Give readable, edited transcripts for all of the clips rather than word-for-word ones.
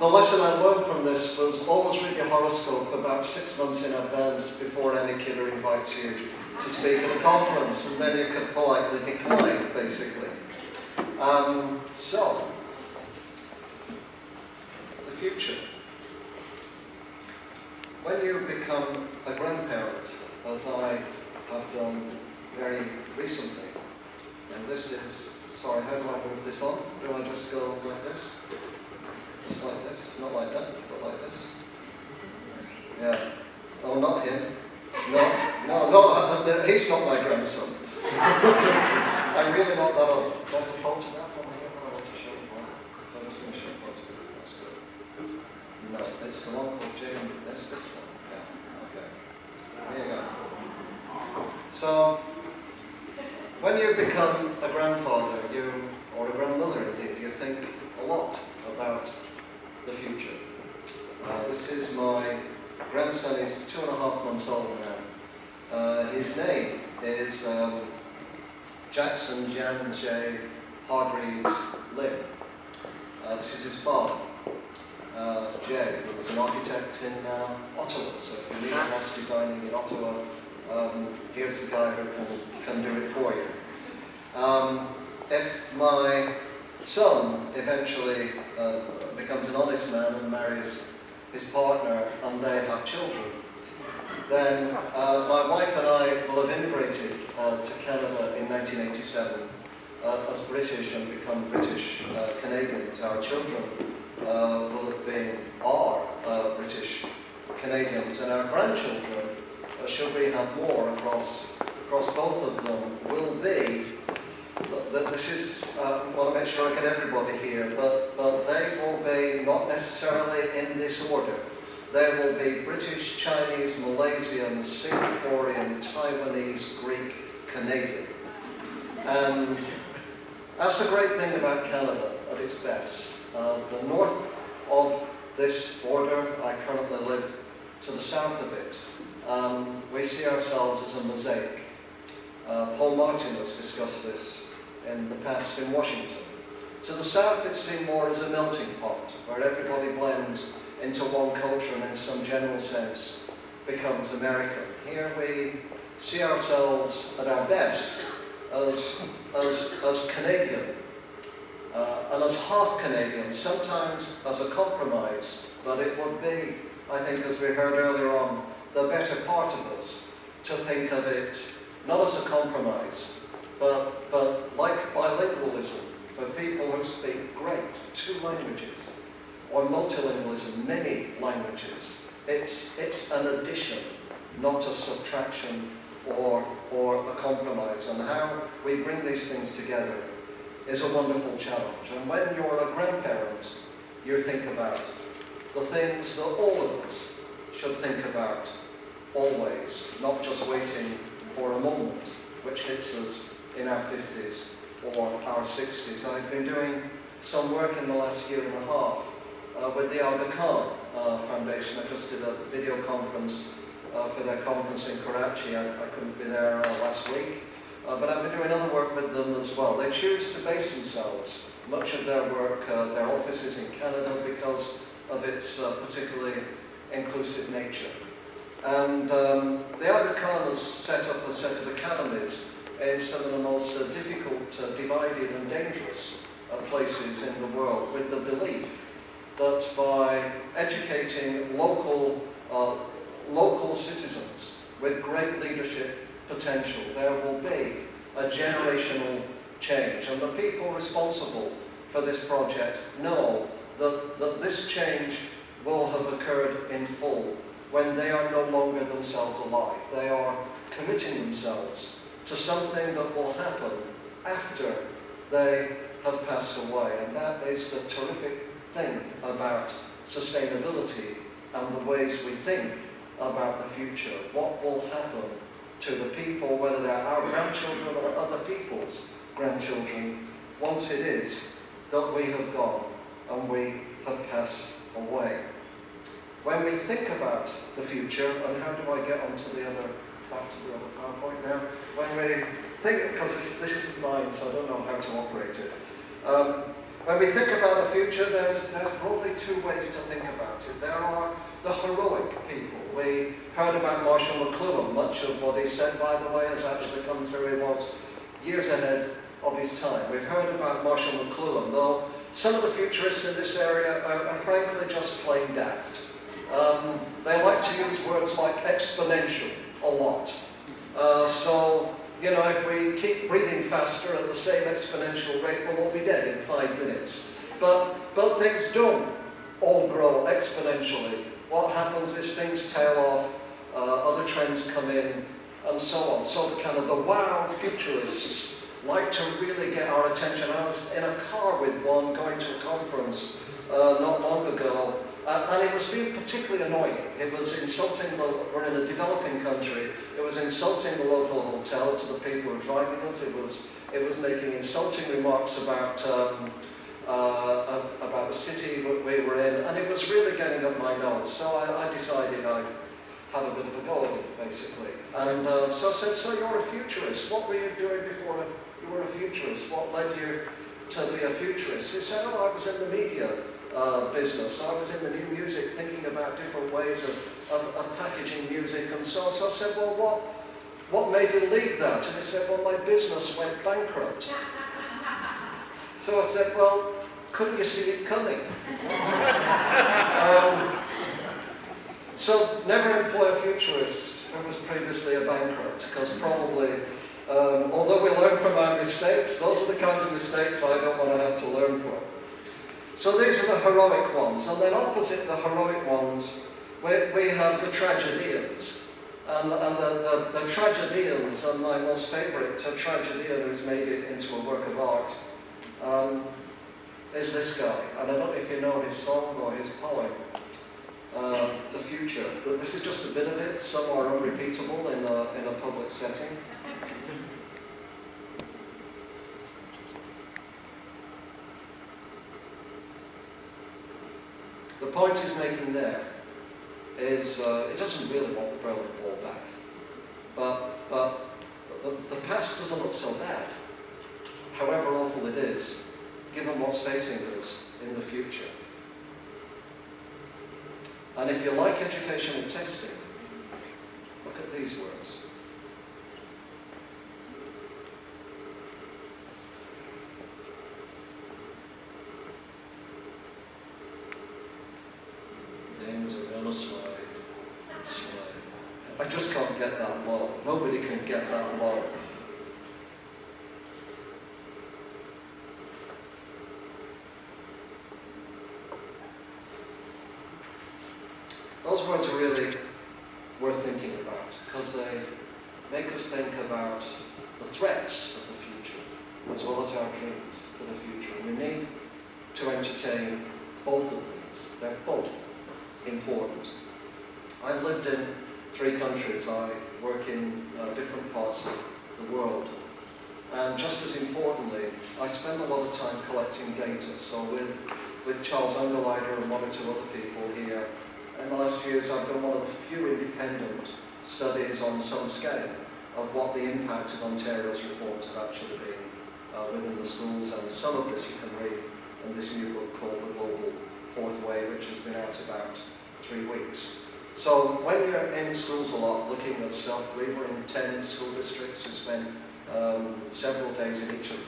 The lesson I learned from this was always read your horoscope about 6 months in advance before any kidder invites you to speak at a conference, and then you could politely decline, basically. So, the future. When you become a grandparent, as I have done very recently, and this is, sorry, how do I move this on? Do I just go like this? Just like this? Not like that, but like this? Yeah. Oh, not him. No, he's not my grandson. I'm really not that old. There's a photograph on here that I want to show you. So I'm just going to show a photograph. That's good. No, it's the one called Jane. That's this one. Yeah, okay. There you go. So, when you become a grandfather, or a grandmother indeed, you think a lot about the future. This is my grandson. He's 2.5 months old now. His name is Jackson Jan J. Hargreaves Lim. This is his father, Jay, who was an architect in Ottawa. So if you need a house designing in Ottawa, here's the guy who can do it for you. If my son eventually becomes an honest man and marries his partner and they have children, then my wife and I will have immigrated to Canada in 1987 as British and become British Canadians. Our children will have been British Canadians, and our grandchildren, should we have more across both of them, will be. This is, I want to make sure I get everybody here, but they will be not necessarily in this order. They will be British, Chinese, Malaysian, Singaporean, Taiwanese, Greek, Canadian. And that's the great thing about Canada at its best. The north of this border, I currently live to the south of it. We see ourselves as a mosaic. Paul Martin has discussed this in the past in Washington. To the south, it's seen more as a melting pot, where everybody blends into one culture and in some general sense becomes American. Here we see ourselves at our best as Canadian, and as half Canadian, sometimes as a compromise, but it would be, I think, as we heard earlier on, the better part of us to think of it not as a compromise, but like bilingualism for people who speak great 2 languages, or multilingualism, many languages. It's an addition, not a subtraction or a compromise. And how we bring these things together is a wonderful challenge. And when you're a grandparent, you think about the things that all of us should think about always, not just waiting for a moment which hits us in our 50s or our 60s. I've been doing some work in the last year and a half with the Aga Khan Foundation. I just did a video conference for their conference in Karachi. I couldn't be there last week, but I've been doing other work with them as well. They choose to base themselves, much of their work, their office is in Canada because of its particularly inclusive nature. And the Aga Khan has set up a set of academies in some of the most difficult, divided and dangerous places in the world, with the belief that by educating local citizens with great leadership potential, there will be a generational change. And the people responsible for this project know that this change will have occurred in full when they are no longer themselves alive. They are committing themselves to something that will happen after they have passed away. And that is the terrific thing about sustainability and the ways we think about the future. What will happen to the people, whether they're our grandchildren or other people's grandchildren, once it is that we have gone and we have passed away. When we think about the future, and how do I get onto the other, back to the other PowerPoint now? When we think, because this isn't mine, so I don't know how to operate it. When we think about the future, there's broadly two ways to think about it. There are the heroic people. We heard about Marshall McLuhan. Much of what he said, by the way, has actually come through. He was years ahead of his time. We've heard about Marshall McLuhan, though some of the futurists in this area are frankly just plain daft. They like to use words like exponential a lot. So, you know, if we keep breathing faster at the same exponential rate, we'll all be dead in 5 minutes. But things don't all grow exponentially. What happens is things tail off, other trends come in, and so on. So kind of the wow futurists like to really get our attention. I was in a car with one going to a conference not long ago, and it was being particularly annoying. It was insulting, we're in a developing country, it was insulting the local hotel to the people who were driving us. It was making insulting remarks about the city we were in, and it was really getting up my nose. So I decided I'd have a bit of a go at it, basically. And so I said, so you're a futurist. What were you doing before you were a futurist? What led you to be a futurist? He said, oh, I was in the media business. I was in the new music, thinking about different ways of packaging music and so on. So I said, well, what made you leave that? And he said, well, my business went bankrupt. So I said, well, couldn't you see it coming? So never employ a futurist who was previously a bankrupt, because probably, although we learn from our mistakes, those are the kinds of mistakes I don't want to have to learn from. So these are the heroic ones, and then opposite the heroic ones, we have the tragedians. And the tragedians, and my most favourite tragedian who's made it into a work of art, is this guy. And I don't know if you know his song or his poem, The Future. This is just a bit of it. Some are unrepeatable in a public setting. The point he's making there is, it doesn't really want the ball back, but the past doesn't look so bad, however awful it is, given what's facing us in the future. And if you like educational testing, look at these words. Things are going to slide. I just can't get that low. Nobody can get that low. Those words are really worth thinking about, because they make us think about the threats of the future, as well as our dreams for the future. And we need to entertain both of these. They're both important. I've lived in 3 countries. I work in different parts of the world. And just as importantly, I spend a lot of time collecting data. So with Charles Ungerleider and 1 or 2 other people here, in the last few years I've done one of the few independent studies on some scale of what the impact of Ontario's reforms have actually been within the schools, and some of this you can read in this new book called The Global Fourth Way, which has been out about 3 weeks. So when you're in schools a lot looking at stuff, we were in 10 school districts, you spent several days in each of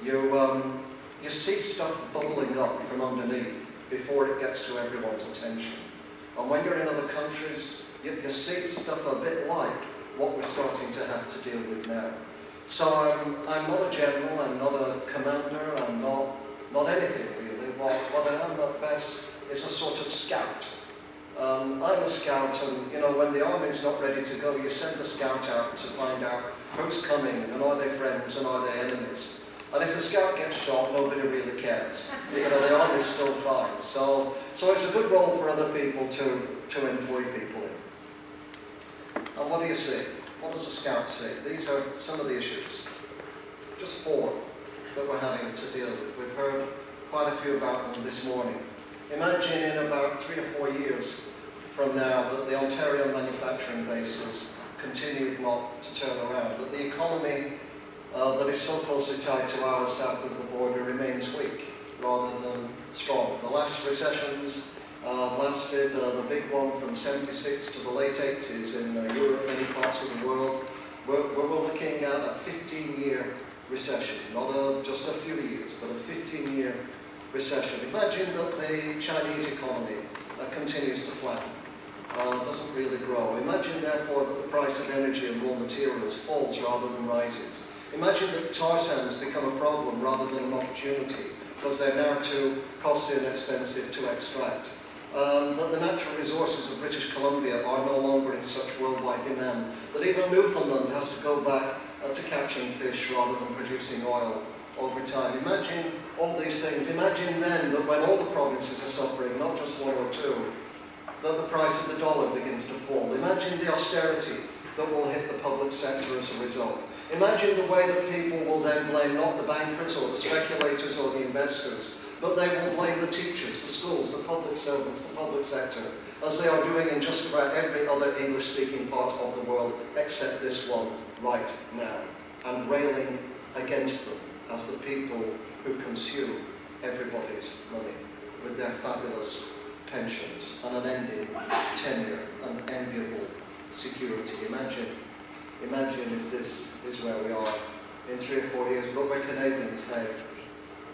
them, you see stuff bubbling up from underneath before it gets to everyone's attention. And when you're in other countries, you see stuff a bit like what we're starting to have to deal with now. So I'm not a general, I'm not a commander, I'm not anything really. What I am at best is a sort of scout. I'm a scout, and you know, when the army's not ready to go, you send the scout out to find out who's coming, and are they friends, and are they enemies. And if the scout gets shot, nobody really cares. You know, the army's still fine. So it's a good role for other people to employ people in. And what do you see? What does a scout see? These are some of the issues. Just 4 that we're having to deal with. We've heard quite a few about them this morning. Imagine in about 3 or 4 years from now that the Ontario manufacturing bases continue not to turn around, that the economy that is so closely tied to ours south of the border remains weak. rather than strong. The last recessions lasted, the big one from 76 to the late 80s in Europe, many parts of the world. We're looking at a 15-year recession, not just a few years, but a 15-year recession. Imagine that the Chinese economy continues to flatten, doesn't really grow. Imagine, therefore, that the price of energy and raw materials falls rather than rises. Imagine that tar sands become a problem rather than an opportunity, because they're now too costly and expensive to extract. That the natural resources of British Columbia are no longer in such worldwide demand, that even Newfoundland has to go back to catching fish rather than producing oil over time. Imagine all these things. Imagine then that when all the provinces are suffering, not just one or two, that the price of the dollar begins to fall. Imagine the austerity that will hit the public sector as a result. Imagine the way that people will then blame not the bankers or the speculators or the investors, but they will blame the teachers, the schools, the public servants, the public sector, as they are doing in just about every other English-speaking part of the world, except this one right now, and railing against them as the people who consume everybody's money with their fabulous pensions, and unending tenure and enviable security. Imagine if this is where we are in 3 or 4 years, but we're Canadians, hey,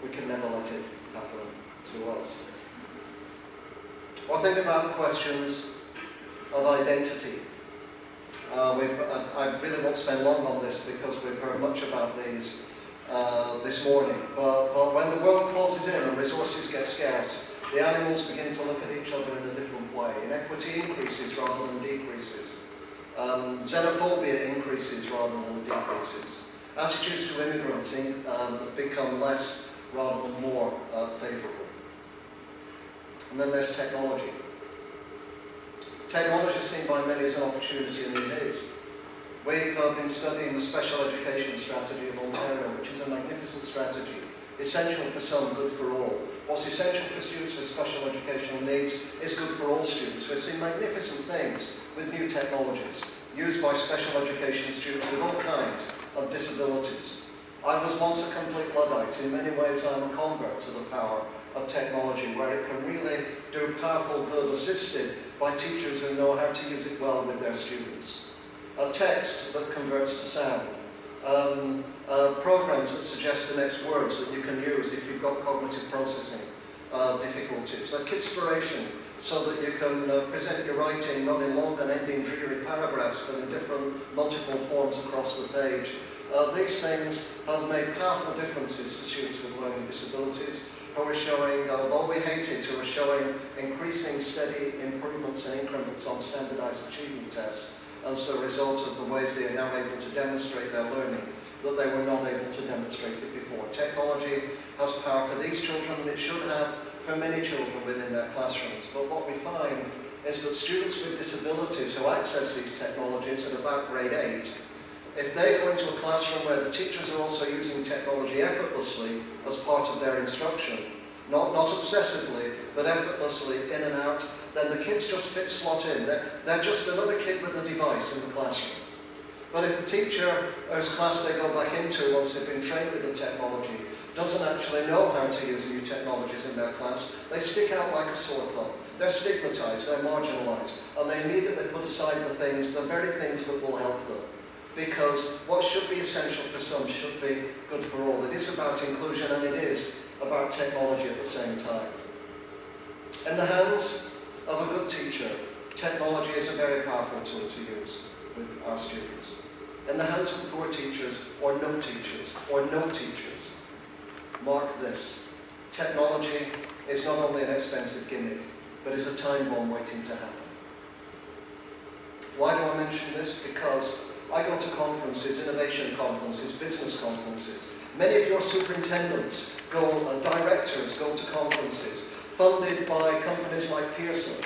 we can never let it happen to us. Or think about the questions of identity. I really won't spend long on this because we've heard much about these this morning, but when the world closes in and resources get scarce, the animals begin to look at each other in a different way. Inequity increases rather than decreases. Xenophobia increases rather than decreases. Attitudes to immigrants become less rather than more favourable. And then there's technology. Technology is seen by many as an opportunity, and it is. We've been studying the special education strategy of Ontario, which is a magnificent strategy, essential for some, good for all. What's essential for students with special educational needs is good for all students. We've seen magnificent things with new technologies used by special education students with all kinds of disabilities. I was once a complete Luddite. In many ways, I'm a convert to the power of technology, where it can really do powerful good, assisted by teachers who know how to use it well with their students. A text that converts to sound. Programs that suggest the next words that you can use if you've got cognitive processing difficulties. Like Kidspiration, so that you can present your writing not in long and ending dreary paragraphs, but in different multiple forms across the page. These things have made powerful differences to students with learning disabilities, who are showing, although we hate it, who are showing increasing steady improvements and increments on standardized achievement tests as a result of the ways they are now able to demonstrate their learning that they were not able to demonstrate it before. Technology has power for these children, and it should have for many children within their classrooms. But what we find is that students with disabilities who access these technologies at about grade 8, if they go into a classroom where the teachers are also using technology effortlessly as part of their instruction, not obsessively, but effortlessly in and out, then the kids just slot in. They're just another kid with a device in the classroom. But if the teacher, whose class they go back into once they've been trained with the technology, doesn't actually know how to use new technologies in their class, they stick out like a sore thumb. They're stigmatized, they're marginalized, and they immediately put aside the very things that will help them. Because what should be essential for some should be good for all. It is about inclusion, and it is about technology at the same time. In the hands of a good teacher, technology is a very powerful tool to use with our students. In the hands of poor teachers, or no teachers, mark this: technology is not only an expensive gimmick, but is a time bomb waiting to happen. Why do I mention this? Because I go to conferences, innovation conferences, business conferences. Many of your superintendents go, and directors go to conferences funded by companies like Pearson,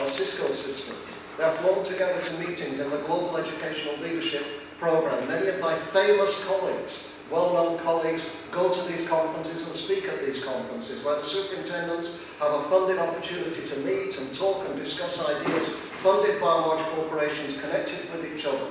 Cisco Systems. They're flown together to meetings in the Global Educational Leadership Program. Many of my famous colleagues, well-known colleagues, go to these conferences and speak at these conferences, where the superintendents have a funded opportunity to meet and talk and discuss ideas funded by large corporations connected with each other,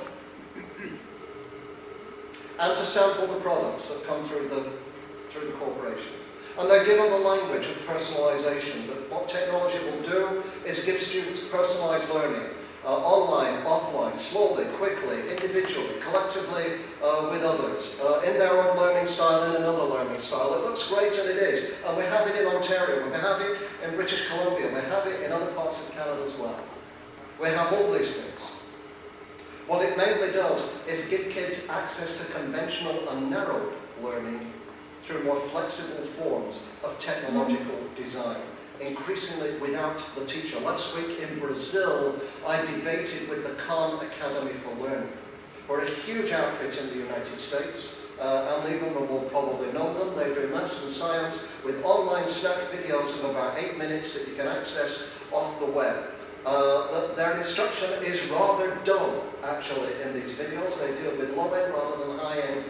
and to sample the products that come through the corporations. And they're given the language of personalization, that what technology will do is give students personalized learning, online, offline, slowly, quickly, individually, collectively, with others, in their own learning style, in another learning style. It looks great, and it is. And we have it in Ontario, we have it in British Columbia, we have it in other parts of Canada as well. We have all these things. What it mainly does is give kids access to conventional and narrow learning through more flexible forms of technological design, increasingly without the teacher. Last week in Brazil, I debated with the Khan Academy for Learning. We're a huge outfit in the United States, and even will probably know them. They do maths and science with online snack videos of about 8 minutes that you can access off the web. Their instruction is rather dull, actually, in these videos. They deal with low-end rather than high-end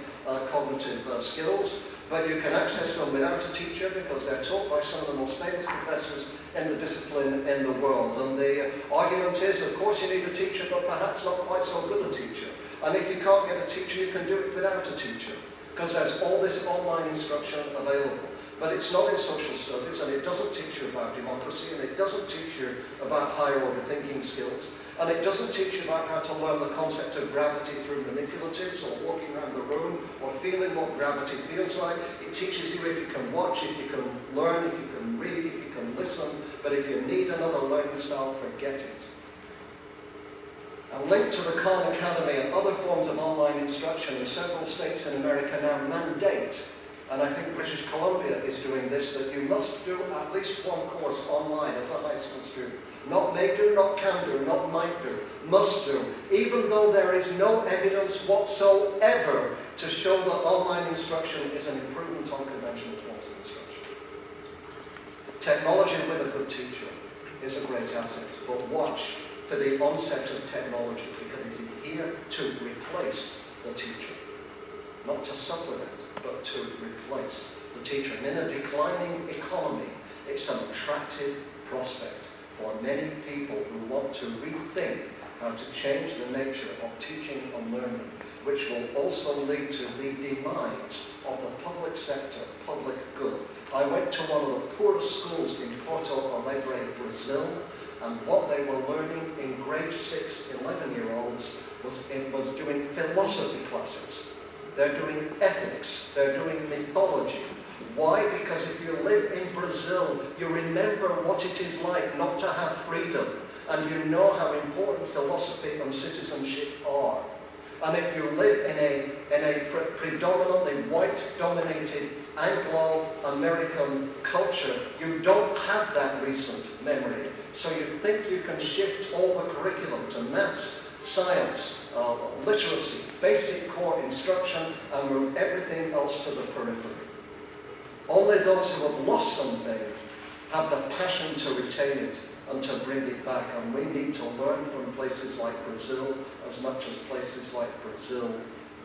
cognitive skills. But you can access them without a teacher because they're taught by some of the most famous professors in the discipline in the world. And the argument is, of course, you need a teacher, but perhaps not quite so good a teacher. And if you can't get a teacher, you can do it without a teacher, because there's all this online instruction available. But it's not in social studies, and it doesn't teach you about democracy, and it doesn't teach you about higher order thinking skills, and it doesn't teach you about how to learn the concept of gravity through manipulatives, or walking around the room, or feeling what gravity feels like. It teaches you if you can watch, if you can learn, if you can read, if you can listen, but if you need another learning style, forget it. And linked to the Khan Academy and other forms of online instruction in several states in America now mandate, and I think British Columbia is doing this, that you must do at least one course online as a high school student. Not may do, not can do, not might do, must do, even though there is no evidence whatsoever to show that online instruction is an improvement on conventional forms of instruction. Technology with a good teacher is a great asset, but watch for the onset of technology, because it is here to replace the teacher, not to supplement, but to replace the teacher. And in a declining economy, it's an attractive prospect for many people who want to rethink how to change the nature of teaching and learning, which will also lead to the demise of the public sector, public good. I went to one of the poorest schools in Porto Alegre, Brazil, and what they were learning in grade 6, 11-year-olds was doing philosophy classes. They're doing ethics, they're doing mythology. Why? Because if you live in Brazil, you remember what it is like not to have freedom, and you know how important philosophy and citizenship are. And if you live in a predominantly white-dominated Anglo-American culture, you don't have that recent memory. So you think you can shift all the curriculum to maths, science, literacy, basic core instruction, and move everything else to the periphery. Only those who have lost something have the passion to retain it and to bring it back. And we need to learn from places like Brazil as much as places like Brazil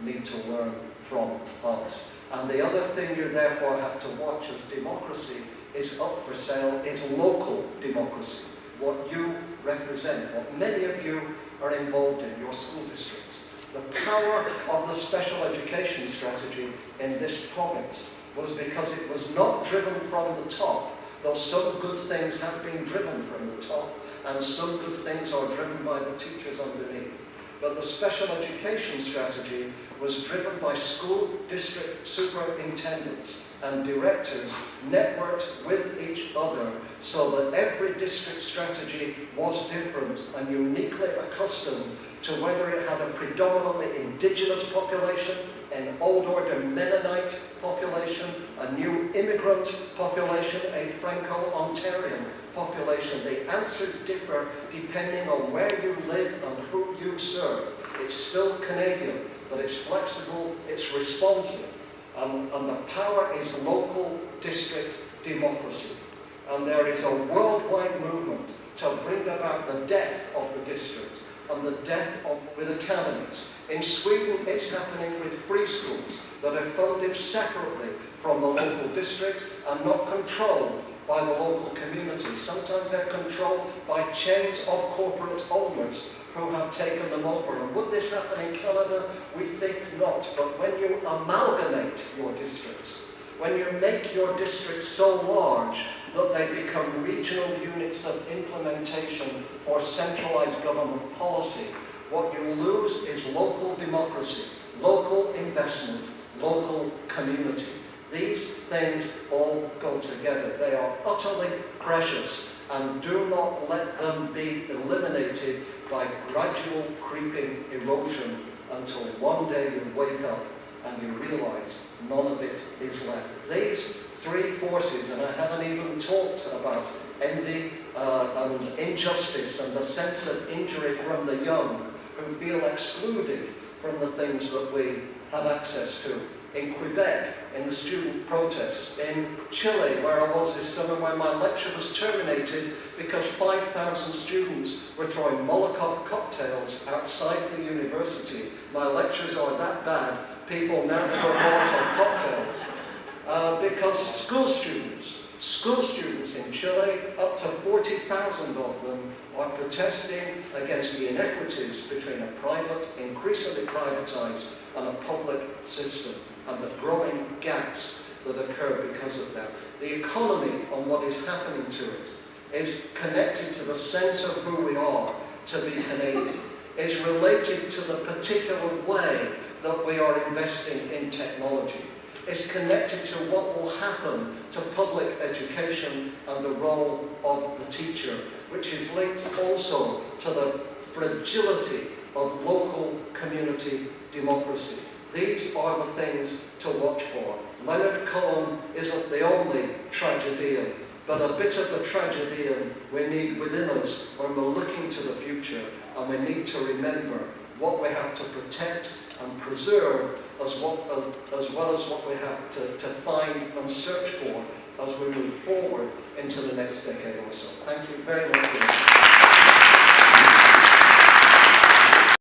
need to learn from us. And the other thing you therefore have to watch as democracy is up for sale is local democracy. What you represent, what many of you are involved in, your school districts. The power of the special education strategy in this province was because it was not driven from the top, though some good things have been driven from the top, and some good things are driven by the teachers underneath. But the special education strategy was driven by school district superintendents and directors networked with each other so that every district strategy was different and uniquely accustomed to whether it had a predominantly indigenous population, an old order Mennonite population, a new immigrant population, a Franco-Ontarian population. The answers differ depending on where you live and who you serve. It's still Canadian, but it's flexible, it's responsive, and the power is local district democracy. And there is a worldwide movement to bring about the death of the district and the death with academies. In Sweden, it's happening with free schools that are funded separately from the local district and not controlled by the local community. Sometimes they're controlled by chains of corporate owners who have taken them over. And would this happen in Canada? We think not. But when you amalgamate your districts, when you make your districts so large that they become regional units of implementation for centralized government policy, what you lose is local democracy, local investment, local community. These things all go together. They are utterly precious, and do not let them be eliminated by gradual creeping erosion until one day you wake up and you realize none of it is left. These three forces, and I haven't even talked about envy and injustice and the sense of injury from the young who feel excluded from the things that we have access to. In Quebec, in the student protests, in Chile, where I was this summer, where my lecture was terminated because 5,000 students were throwing Molotov cocktails outside the university. My lectures are that bad, people now throw Molotov cocktails. Because school students in Chile, up to 40,000 of them, are protesting against the inequities between a private, increasingly privatized, and a public system, and the growing gaps that occur because of that. The economy and what is happening to it is connected to the sense of who we are to be Canadian, is related to the particular way that we are investing in technology, is connected to what will happen to public education and the role of the teacher, which is linked also to the fragility of local community democracy. These are the things to watch for. Leonard Cohen isn't the only tragedian, but a bit of the tragedian we need within us when we're looking to the future, and we need to remember what we have to protect and preserve as well as what we have to find and search for as we move forward into the next decade or so. Thank you very much.